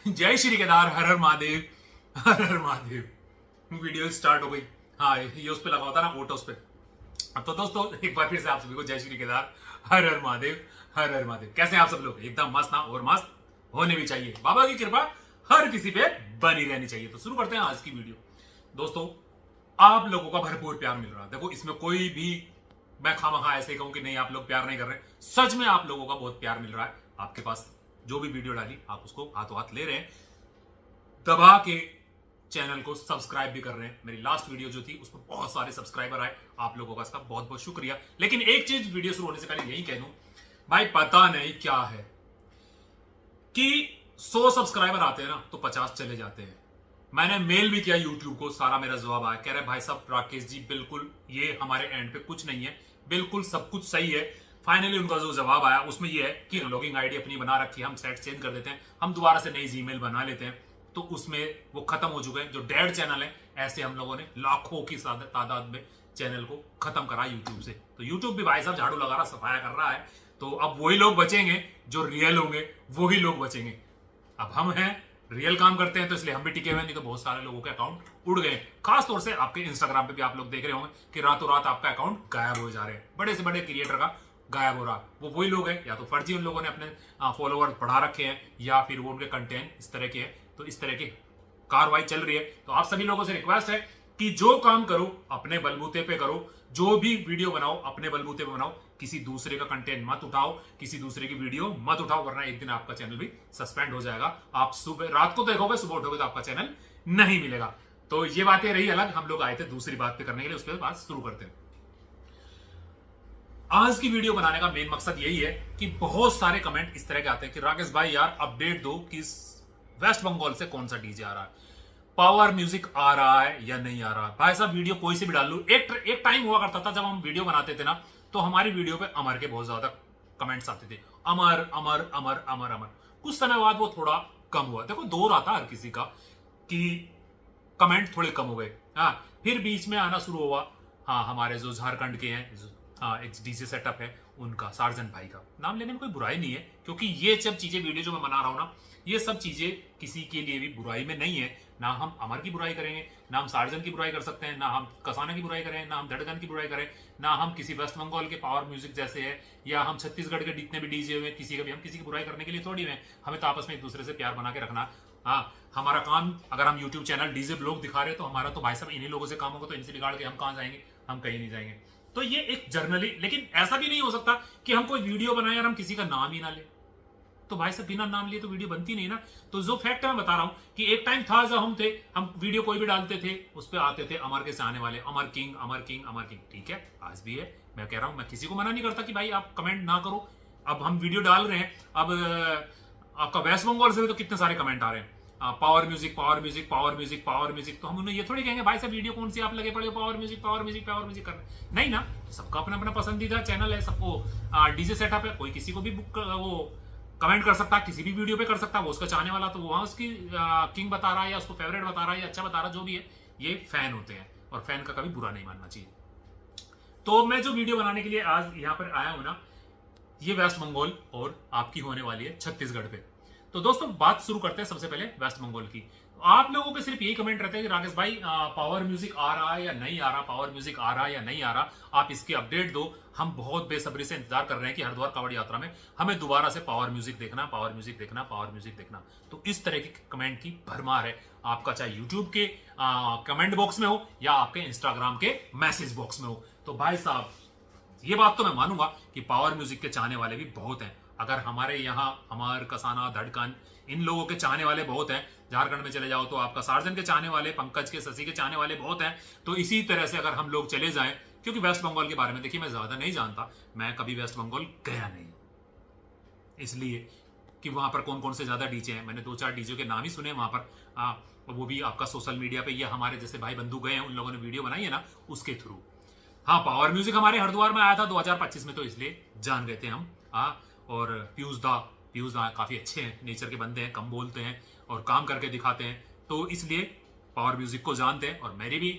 जय श्री केदार, हर हर महादेव, हर हर Mahadev. Video start हो गई। हाँ, ये उस पे लगा होता ना, ओटोस पे। तो दोस्तों एक बार फिर से आप सभी को जय श्री केदार, हर हर महादेव, हर हर महादेव। कैसे हैं आप सब लोग? एकदम मस्त ना, और मस्त होने भी चाहिए। बाबा की कृपा हर किसी पे बनी रहनी चाहिए। तो शुरू करते हैं आज की वीडियो। दोस्तों, आप लोगों का भरपूर प्यार मिल रहा है। देखो, इसमें कोई भी मैं खामखा ऐसे कहूं कि नहीं आप लोग प्यार नहीं कर रहे। सच में आप लोगों का बहुत प्यार मिल रहा है। आपके पास जो भी वीडियो डाली आप उसको हाथों हाथ ले रहे हैं, दबा के चैनल को सब्सक्राइब भी कर रहे हैं। मेरी लास्ट वीडियो जो थी उसमें बहुत सारे सब्सक्राइबर आए, आप लोगों का इसका बहुत बहुत शुक्रिया। लेकिन एक चीज वीडियो शुरू होने से पहले यही कह दूं, भाई पता नहीं क्या है कि 100 सब्सक्राइबर आते हैं ना तो 50 चले जाते हैं। मैंने मेल भी किया यूट्यूब को, सारा मेरा जवाब आया, कह रहे भाई साहब राकेश जी बिल्कुल ये हमारे एंड पे कुछ नहीं है, बिल्कुल सब कुछ सही है। फाइनली उनका जो जवाब आया उसमें ये है कि लॉगिंग आईडी अपनी बना रखी है, हम सेट चेंज कर देते हैं, हम दोबारा से नई जीमेल बना लेते हैं। तो उसमें वो खत्म हो चुके हैं। जो डेड चैनल है, ऐसे हम लोगों ने लाखों की तादाद में चैनल को खत्म करा यूट्यूब से। तो यूट्यूब भी भाई साहब झाड़ू लगा रहा, सफाया कर रहा है। तो अब वही लोग बचेंगे जो रियल होंगे, वही लोग बचेंगे। अब हम हैं, रियल काम करते हैं, तो इसलिए हम भी टिके हुए, नहीं तो बहुत सारे लोगों के अकाउंट उड़ गए। खास तौर से आपके इंस्टाग्राम पे भी आप लोग देख रहे होंगे कि रातों रात आपका अकाउंट गायब हो जा रहे हैं। बड़े से बड़े क्रिएटर का गायब हो रहा, वो वही लोग हैं, या तो फर्जी उन लोगों ने अपने फॉलोअर बढ़ा रखे हैं, या फिर वो उनके कंटेंट इस तरह के हैं। तो इस तरह की कार्रवाई चल रही है। तो आप सभी लोगों से रिक्वेस्ट है कि जो काम करो अपने बलबूते पे करो, जो भी वीडियो बनाओ अपने बलबूते पे बनाओ, किसी दूसरे का कंटेंट मत उठाओ, किसी दूसरे की वीडियो मत उठाओ, वरना एक दिन आपका चैनल भी सस्पेंड हो जाएगा। आप सुबह रात को देखोगे, सुबह उठोगे तो आपका चैनल नहीं मिलेगा। तो ये बातें रही अलग, हम लोग आए थे दूसरी बात पे करने के लिए, उस पर बात शुरू करते हैं। आज की वीडियो बनाने का मेन मकसद यही है कि बहुत सारे कमेंट इस तरह के आते हैं कि राकेश भाई यार अपडेट दो कि वेस्ट बंगाल से कौन सा डीजे आ रहा है, पावर म्यूजिक आ रहा है या नहीं आ रहा है। भाई साहब वीडियो कोई से भी डाल लू। एक टाइम हुआ करता था जब हम वीडियो बनाते थे ना, तो हमारी वीडियो पे अमर के बहुत ज्यादा कमेंट्स आते थे, अमर अमर अमर अमर अमर। कुछ समय बाद वो थोड़ा कम हुआ। देखो, दौर आता हर किसी का कि कमेंट थोड़े कम हो गए। हाँ, फिर बीच में आना शुरू हुआ। हाँ, हमारे जो झारखंड के हैं, हाँ एक डीजे सेटअप है उनका, सार्जन भाई का नाम लेने में कोई बुराई नहीं है, क्योंकि ये सब चीजें वीडियो जो मैं बना रहा हूं ना, ये सब चीजें किसी के लिए भी बुराई में नहीं है। ना हम अमर की बुराई करेंगे, ना हम सार्जन की बुराई कर सकते हैं, ना हम कसाना की बुराई करें, ना हम धड़कन की बुराई करें, ना हम किसी वेस्ट बंगाल के पावर म्यूजिक जैसे है, या हम छत्तीसगढ़ के जितने भी डीजे हुए किसी का भी, हम किसी की बुराई करने के लिए थोड़ी है। हमें तो आपस में एक दूसरे से प्यार बना के रखना। हाँ, हमारा काम, अगर हम यूट्यूब चैनल डीजे ब्लॉग दिखा रहे हैं तो हमारा तो भाई साहब इन्हीं लोगों से काम होगा। तो इनसे बिगाड़ के हम कहां जाएंगे? हम कहीं नहीं जाएंगे। तो ये एक जर्नली, लेकिन ऐसा भी नहीं हो सकता कि हम कोई वीडियो बनाए और हम किसी का नाम ही ना ले। तो भाई साहब बिना नाम लिए तो वीडियो बनती नहीं ना। तो जो फैक्ट मैं बता रहा हूं कि एक टाइम था जब हम वीडियो कोई भी डालते थे, उस पर आते थे अमर के चाहने वाले, अमर किंग अमर किंग अमर किंग। ठीक है, आज भी है। मैं कह रहा हूं, मैं किसी को मना नहीं करता कि भाई आप कमेंट ना करो। अब हम वीडियो डाल रहे हैं, अब आपका वेस्ट बंगाल से भी तो कितने सारे कमेंट आ रहे हैं, power music power music power music power music. तो हम उन्हें ये थोड़ी कहेंगे भाई साहब वीडियो कौन सी आप लगे पड़े हो power music power music power music करना। नहीं ना, सबका अपना अपना पसंदीदा चैनल है, सबको डीजे सेटअप है, कोई किसी को भी बुक वो कमेंट कर सकता है, किसी भी वीडियो पे कर सकता है। वो उसका चाहने वाला तो वहां उसकी किंग बता रहा है, या उसको फेवरेट बता रहा है, या अच्छा बता रहा है, जो भी है। ये फैन होते हैं और फैन का कभी बुरा नहीं मानना चाहिए। तो मैं जो वीडियो बनाने के लिए आज यहाँ पर आया हूं ना, ये वेस्ट बंगाल और आपकी होने वाली है छत्तीसगढ़ पे। तो दोस्तों बात शुरू करते हैं सबसे पहले वेस्ट बंगाल की। आप लोगों के सिर्फ यही कमेंट रहते हैं कि राकेश भाई पावर म्यूजिक आ रहा है या नहीं आ रहा, पावर म्यूजिक आ रहा है या नहीं आ रहा, आप इसकी अपडेट दो। हम बहुत बेसब्री से इंतजार कर रहे हैं कि हरिद्वार कांवड़ यात्रा में हमें दोबारा से पावर म्यूजिक देखना, पावर म्यूजिक देखना, पावर म्यूजिक देखना। तो इस तरह की कमेंट की भरमार है आपका, चाहे यूट्यूब के कमेंट बॉक्स में हो या आपके इंस्टाग्राम के मैसेज बॉक्स में हो। तो भाई साहब ये बात तो मैं मानूंगा कि पावर म्यूजिक के चाहने वाले भी बहुत हैं। अगर हमारे यहाँ अमर, कसाना, धड़कन, इन लोगों के चाहने वाले बहुत हैं, झारखंड में चले जाओ तो आपका सार्जन के चाहने वाले, पंकज के, शशि के चाहने वाले बहुत हैं। तो इसी तरह से अगर हम लोग चले जाएं, क्योंकि वेस्ट बंगाल के बारे में देखिए मैं ज्यादा नहीं जानता, मैं कभी वेस्ट बंगाल गया नहीं, इसलिए कि वहां पर कौन कौन से ज्यादा डीजे हैं। मैंने 2-4 डीजे के नाम ही सुने वहां पर, वो भी आपका सोशल मीडिया पे, या हमारे जैसे भाई बंधु गए हैं, उन लोगों ने वीडियो बनाई है ना, उसके थ्रू। हाँ, पावर म्यूजिक हमारे हरिद्वार में आया था 2025 में, तो इसलिए जान गए थे हम। हाँ, और पीयूष दा काफी अच्छे हैं, नेचर के बंदे हैं, कम बोलते हैं और काम करके दिखाते हैं, तो इसलिए पावर म्यूजिक को जानते हैं। और मेरी भी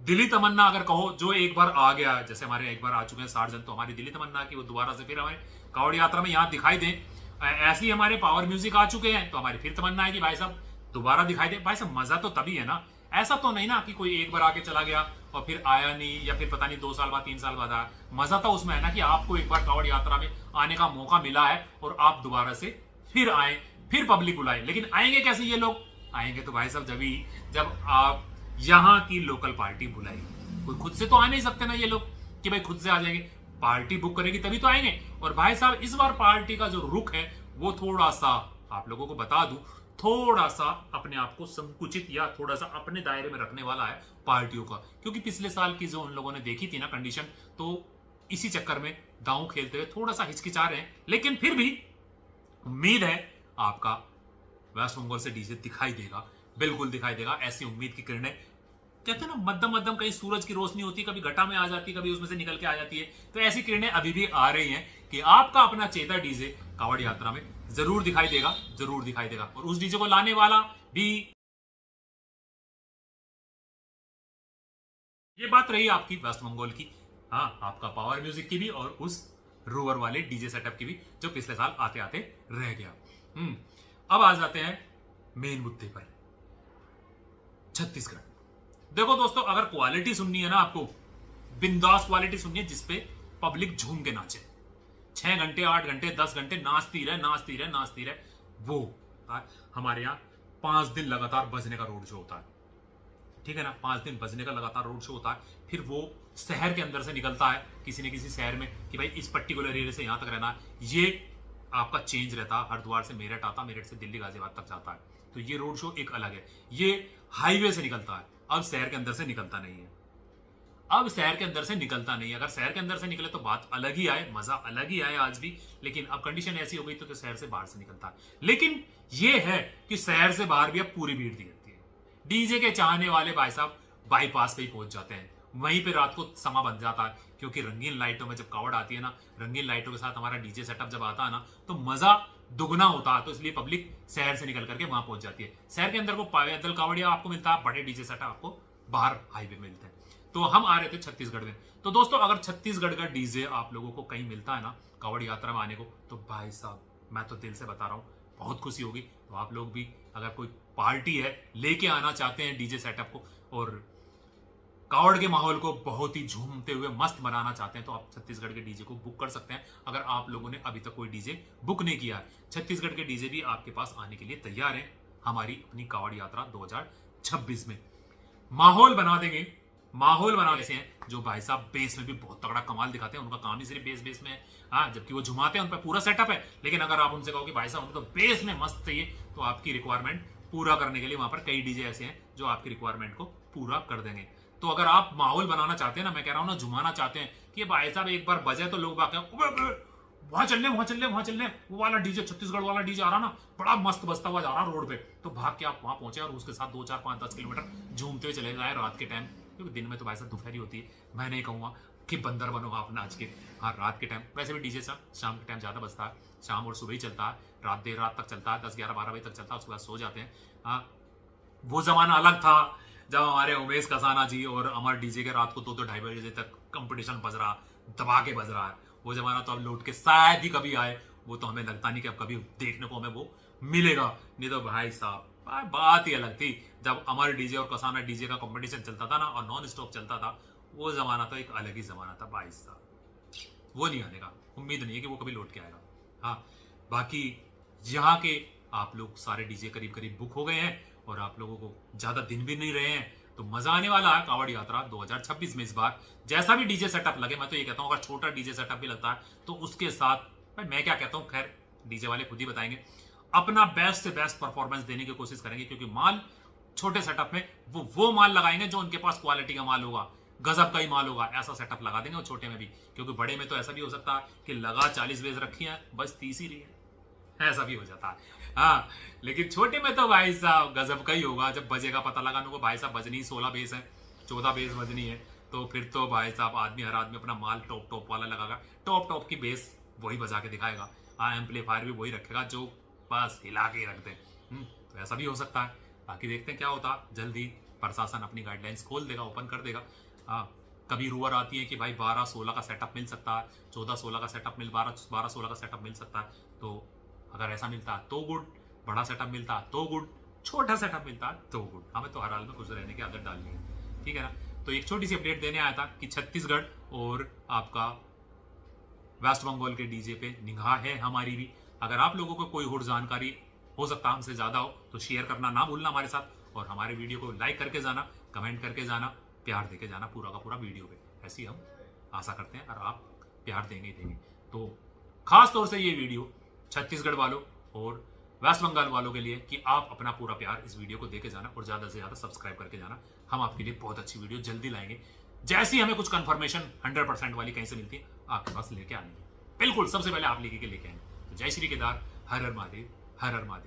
दिली तमन्ना, अगर कहो, जो एक बार आ गया, जैसे हमारे एक बार आ चुके हैं सार्जन, तो हमारी दिली तमन्ना कि वो दोबारा से फिर हमें कांवड़ यात्रा में यहाँ दिखाई दें। ऐसे ही हमारे पावर म्यूजिक आ चुके हैं, तो हमारी फिर तमन्ना है कि भाई साहब दोबारा दिखाई दे। भाई साहब मजा तो तभी है ना, ऐसा तो नहीं ना कि कोई एक बार आके चला गया और फिर आया नहीं, या फिर पता नहीं 2 साल बाद 3 साल बाद आया। मजा तो उसमें है ना कि आपको एक बार कांवड़ यात्रा में आने का मौका मिला है और आप दोबारा से फिर आए, फिर पब्लिक बुलाए। लेकिन आएंगे कैसे ये लोग? आएंगे तो भाई साहब जब आप यहाँ की लोकल पार्टी बुलाएगी। कोई खुद से तो आ नहीं सकते ना ये लोग कि भाई खुद से आ जाएंगे, पार्टी बुक करेगी तभी तो आएंगे। और भाई साहब इस बार पार्टी का जो रुख है वो थोड़ा सा आप लोगों को बता दूं, थोड़ा सा अपने आप को संकुचित या थोड़ा सा अपने दायरे में रखने वाला है पार्टियों का। क्योंकि पिछले साल की जो उन लोगों ने देखी थी ना कंडीशन, तो इसी चक्कर में दांव खेलते हुए थोड़ा सा हिचकिचा रहे हैं। लेकिन फिर भी उम्मीद है आपका वेस्ट बंगाल से डीजे दिखाई देगा, बिल्कुल दिखाई देगा। ऐसी उम्मीद की किरणें, कहते हैं ना मध्यम मध्यम, कहीं सूरज की रोशनी होती है, कभी घटा में आ जाती है, कभी उसमें से निकल के आ जाती है, तो ऐसी किरणें अभी भी आ रही हैं कि आपका अपना चेता डीजे कांवड़ यात्रा में जरूर दिखाई देगा, जरूर दिखाई देगा। और उस डीजे को लाने वाला भी, ये बात रही आपकी वेस्ट बंगाल की, हाँ आपका पावर म्यूजिक की भी और उस रोवर वाले डीजे सेटअप की भी, जो पिछले साल आते आते रह गया। अब आ जाते हैं मेन मुद्दे पर, छत्तीसगढ़। देखो दोस्तों, अगर क्वालिटी सुननी है ना आपको, बिंदास क्वालिटी सुननी है जिसपे पब्लिक झूम के नाचे, 6 घंटे 8 घंटे 10 घंटे नाचती रहे नाचती रहे नाचती रहे, वो हमारे यहाँ 5 दिन लगातार बजने का रोड शो होता है, ठीक है ना। 5 दिन बजने का लगातार रोड शो होता है। फिर वो शहर के अंदर से निकलता है किसी न किसी शहर में कि भाई इस पर्टिकुलर एरिया से यहां तक रहना है। ये आपका चेंज रहता है, हरिद्वार से मेरठ आता, मेरठ से दिल्ली गाजियाबाद तक जाता है, तो ये रोड शो एक अलग है। ये हाईवे से निकलता है, अब शहर के अंदर से निकलता नहीं है। अब शहर के अंदर से निकलता नहीं है। अगर शहर के अंदर से निकले तो बात अलग ही आए, मजा अलग ही आए आज भी। लेकिन अब कंडीशन ऐसी हो गई तो शहर से बाहर से निकलता है। लेकिन ये है कि शहर से बाहर भी अब पूरी भीड़ दिखती है। डीजे के चाहने वाले भाई साहब बाईपास पे ही पहुंच जाते हैं, वहीं पे रात को समा बन जाता है। क्योंकि रंगीन लाइटों में जब कावड़ आती है ना, रंगीन लाइटों के साथ हमारा डीजे सेटअप जब आता है ना, तो मजा दुगना होता है। तो इसलिए पब्लिक शहर से निकल करके वहां पहुंच जाती है। शहर के अंदर को पैदल कावड़िया आपको मिलता है, बड़े डीजे सेटअप आपको बाहर हाईवे मिलते हैं। तो हम आ रहे थे छत्तीसगढ़ में। तो दोस्तों, अगर छत्तीसगढ़ का डीजे आप लोगों को कहीं मिलता है ना कावड़ यात्रा में आने को, तो भाई साहब मैं तो दिल से बता रहा हूं, बहुत खुशी होगी। तो आप लोग भी अगर कोई पार्टी है लेके आना चाहते हैं डीजे सेटअप को और कावड़ के माहौल को बहुत ही झूमते हुए मस्त बनाना चाहते हैं, तो आप छत्तीसगढ़ के डीजे को बुक कर सकते हैं। अगर आप लोगों ने अभी तक कोई डीजे बुक नहीं किया है, छत्तीसगढ़ के डीजे भी आपके पास आने के लिए तैयार हैं हमारी अपनी कावड़ यात्रा 2026 में। माहौल बना देंगे, माहौल बनाने से हैं जो भाई साहब बेस में भी बहुत तगड़ा कमाल दिखाते हैं। उनका काम ही सिर्फ बेस में है, हाँ, जबकि वो झुमाते हैं, उन पर पूरा सेटअप है। लेकिन अगर आप उनसे कहो कि भाई साहब हमें तो बेस में मस्त चाहिए, तो आपकी रिक्वायरमेंट पूरा करने के लिए वहां पर कई डीजे ऐसे हैं जो आपकी रिक्वायरमेंट को पूरा कर देंगे। तो अगर आप माहौल बनाना चाहते हैं ना, मैं कह रहा हूं ना, झुमाना चाहते हैं कि भाई साहब एक बार बजे तो लोग बाकी वहां चलने वहां चलने वहां चलने, वो वाला डीजे छत्तीसगढ़ वाला डीजे आ रहा ना, बड़ा मस्त बजता हुआ जा रहा रोड पे, तो भाग के आप वहां पहुंचे और उसके साथ 2 4 5 10 किलोमीटर झूमते हुए चले जाए रात के टाइम। क्योंकि दिन में तो भाई साहब दोपहरी होती है, मैं नहीं कहूंगा कि बंदर बनो आप नाच के। हाँ, रात के टाइम वैसे भी डीजे शाम के टाइम ज्यादा बजता है, शाम और सुबह ही चलता है, रात देर रात तक चलता है, 10 11 12 बजे तक चलता है, उसके बाद सो जाते हैं। हाँ, वो जमाना अलग था जब हमारे उमेश कसाना जी और अमर डीजे के रात को 2 2 ढाई बजे तक कंपटीशन बज रहा, दबा के बज रहा है। वो जमाना तो अब लौट के शायद ही कभी आए, वो तो हमें लगता नहीं कि अब कभी देखने को हमें वो मिलेगा। नहीं तो भाई साहब बात ही अलग थी जब अमर डीजे और कसाना डीजे का कंपटीशन चलता था ना और नॉन स्टॉप चलता था। वो जमाना तो एक अलग ही जमाना था भाई साहब, वो नहीं आने का, उम्मीद नहीं है कि वो कभी लौट के आएगा। हाँ, बाकी यहाँ के आप लोग सारे डीजे करीब करीब बुक हो गए हैं और आप लोगों को ज्यादा दिन भी नहीं रहे हैं, तो मजा आने वाला है कावड़ यात्रा 2026 में। इस बार जैसा भी डीजे सेटअप लगे, मैं तो ये कहता हूँ अगर छोटा डीजे सेटअप भी लगता है तो उसके साथ भाई मैं क्या कहता हूँ, खैर डीजे वाले खुद ही बताएंगे, अपना बेस्ट से बेस्ट परफॉर्मेंस देने की कोशिश करेंगे। क्योंकि माल छोटे सेटअप में वो माल लगाएंगे जो उनके पास क्वालिटी का माल होगा, गजब का ही माल होगा, ऐसा सेटअप लगा देंगे। और छोटे में भी, क्योंकि बड़े में तो ऐसा भी हो सकता है कि लगा 40 बेस रखी है, बस 30 ही रही है, ऐसा भी हो जाता है। हाँ, लेकिन छोटे में तो भाई साहब गजब का ही होगा। जब बजेगा पता लगाने को भाई साहब बजनी 16 बेस है, 14 बेस बजनी है, तो फिर तो भाई साहब हर आदमी अपना माल टॉप वाला लगाएगा, टॉप की बेस वही बजा के दिखाएगा। हाँ, एम्पलीफायर भी वही रखेगा जो बस हिला के रख दे। तो ऐसा भी हो सकता है। बाकी देखते हैं क्या होता है। जल्दी प्रशासन अपनी गाइडलाइंस खोल देगा, ओपन कर देगा। हाँ, कभी रूवर आती है कि भाई 12-16 का सेटअप मिल सकता है, 14-16 का सेटअप 12-16 का सेटअप मिल सकता है। तो अगर ऐसा मिलता तो गुड, बड़ा सेटअप मिलता तो गुड, छोटा सेटअप मिलता तो गुड। हमें तो हर हाल में खुश रहने की आदत डालनी है, ठीक है ना। तो एक छोटी सी अपडेट देने आया था कि छत्तीसगढ़ और आपका वेस्ट बंगाल के डीजे पे निगाह है हमारी भी। अगर आप लोगों को कोई और जानकारी हो सकता हमसे ज्यादा हो तो शेयर करना ना भूलना हमारे साथ, और हमारे वीडियो को लाइक करके जाना, कमेंट करके जाना, प्यार देके जाना पूरा का पूरा वीडियो पे। ऐसी हम आशा करते हैं और आप प्यार देंगे ही देंगे। तो खास तौर से ये वीडियो छत्तीसगढ़ वालों और वेस्ट बंगाल वालों के लिए कि आप अपना पूरा प्यार इस वीडियो को देके जाना और ज्यादा से ज्यादा सब्सक्राइब करके जाना। हम आपके लिए बहुत अच्छी वीडियो जल्दी लाएंगे। जैसी हमें कुछ कंफर्मेशन 100% वाली कहीं से मिलती है आपके पास लेके आनी है, बिल्कुल सबसे पहले आप लेके आएंगे। तो जय श्री केदार, हर हर महादेव, हर हर महादेव।